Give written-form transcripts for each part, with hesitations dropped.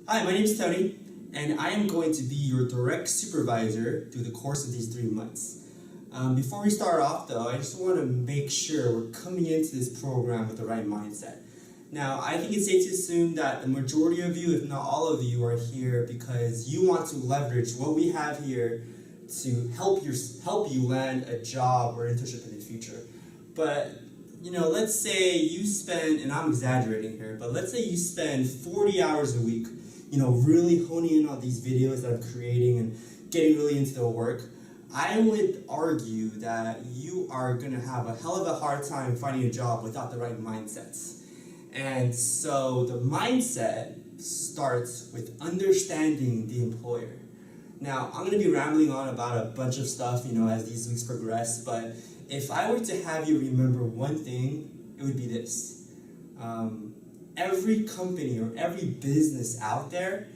Hi, my name is Tony, and I am going to be your direct supervisor through the course of these 3 months. Before we start off though, I just want to make sure we're coming into this program with the right mindset. Now, I think it's safe to assume that the majority of you, if not all of you, are here because you want to leverage what we have here to help you land a job or internship in the future. But let's say you spend, and I'm exaggerating here, but let's say you spend 40 hours a week, really honing in on these videos that I'm creating and getting really into the work. I would argue that you are going to have a hell of a hard time finding a job without the right mindsets. And so the mindset starts with understanding the employer. Now, I'm going to be rambling on about a bunch of stuff, as these weeks progress, but if I were to have you remember one thing, it would be this. Every company or every business out there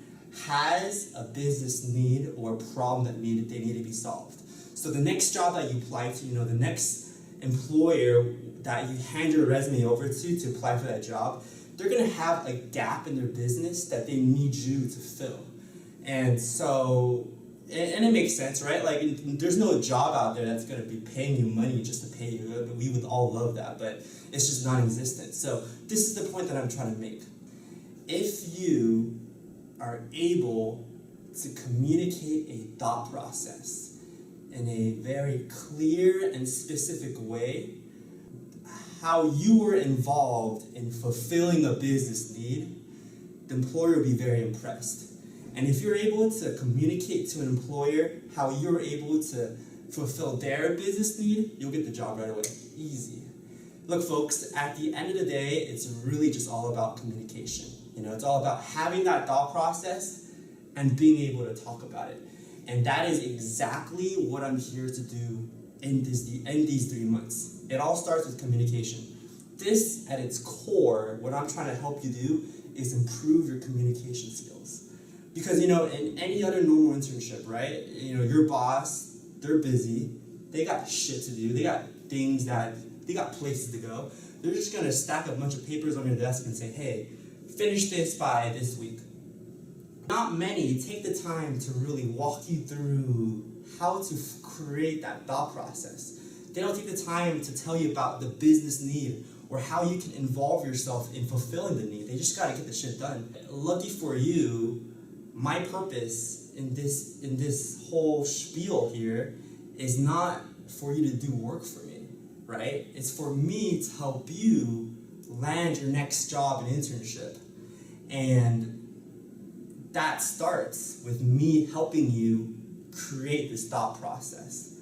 has a business need or problem that they need to be solved. So the next job that you apply to, the next employer that you hand your resume over to apply for that job, they're going to have a gap in their business that they need you to fill. And so, and it makes sense, right? Like, there's no job out there that's going to be paying you money just to pay you. We would all love that, but it's just non-existent. So this is the point that I'm trying to make. If you are able to communicate a thought process in a very clear and specific way, how you were involved in fulfilling a business need, the employer will be very impressed. And if you're able to communicate to an employer how you're able to fulfill their business need, you'll get the job right away. Easy. Look, folks, at the end of the day, it's really just all about communication. It's all about having that thought process and being able to talk about it. And that is exactly what I'm here to do in these 3 months. It all starts with communication. This, at its core, what I'm trying to help you do is improve your communication skills. Because, in any other normal internship, right, your boss, they're busy, they got shit to do, they got places to go. They're just going to stack a bunch of papers on your desk and say, hey, finish this by this week. Not many take the time to really walk you through how to create that thought process. They don't take the time to tell you about the business need or how you can involve yourself in fulfilling the need. They just got to get the shit done. Lucky for you, my purpose in this whole spiel here is not for you to do work for me, right? It's for me to help you land your next job and internship. And that starts with me helping you create this thought process.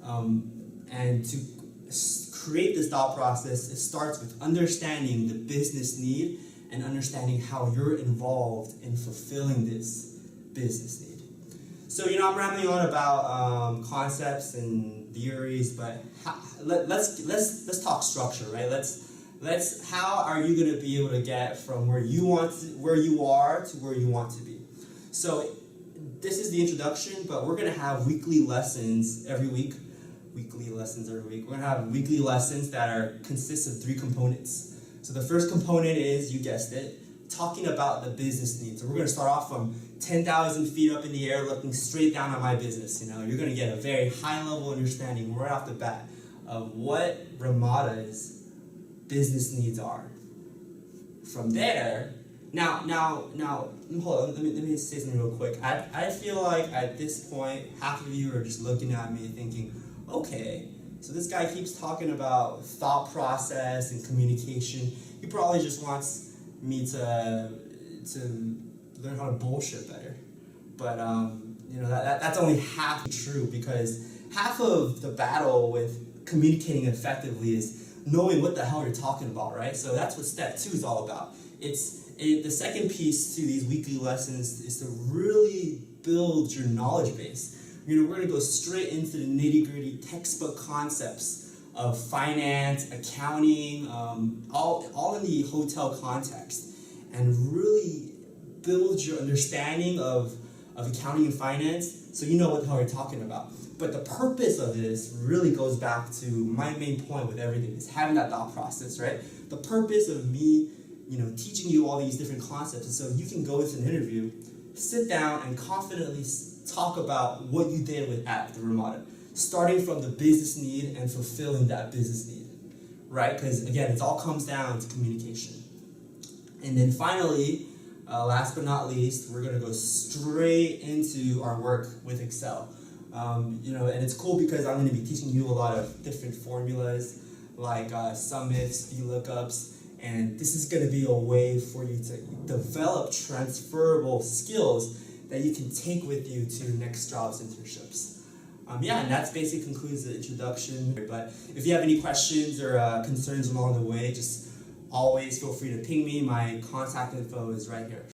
And to create this thought process, it starts with understanding the business need and understanding how you're involved in fulfilling this business need. So, I'm rambling on about concepts and theories, but let's talk structure, right? Let's how are you going to be able to get from where you are to where you want to be? So this is the introduction, but we're going to have weekly lessons every week. We're going to have weekly lessons that consist of 3 components. So the first component is, you guessed it, talking about the business needs. So we're going to start off from 10,000 feet up in the air, looking straight down on my business. You're going to get a very high-level understanding right off the bat of what Ramada's business needs are. From there, now, hold on. Let me say something real quick. I feel like at this point, half of you are just looking at me thinking, okay, so this guy keeps talking about thought process and communication. He probably just wants me to learn how to bullshit better. But that's only half true, because half of the battle with communicating effectively is knowing what the hell you're talking about, right? So that's what step 2 is all about. The second piece to these weekly lessons is to really build your knowledge base. We're going to go straight into the nitty-gritty textbook concepts of finance, accounting, all in the hotel context, and really build your understanding of accounting and finance so you know what the hell you're talking about. But the purpose of this really goes back to my main point with everything, is having that thought process, right? The purpose of me teaching you all these different concepts, and so you can go into an interview, sit down, and confidently talk about what you did with at the Ramada, starting from the business need and fulfilling that business need, right? Because again, it all comes down to communication. And then finally, last but not least, we're gonna go straight into our work with Excel. And it's cool because I'm gonna be teaching you a lot of different formulas like sum ifs, VLOOKUPs, and this is gonna be a way for you to develop transferable skills that you can take with you to next jobs internships. And that basically concludes the introduction. But if you have any questions or concerns along the way, just always feel free to ping me. My contact info is right here.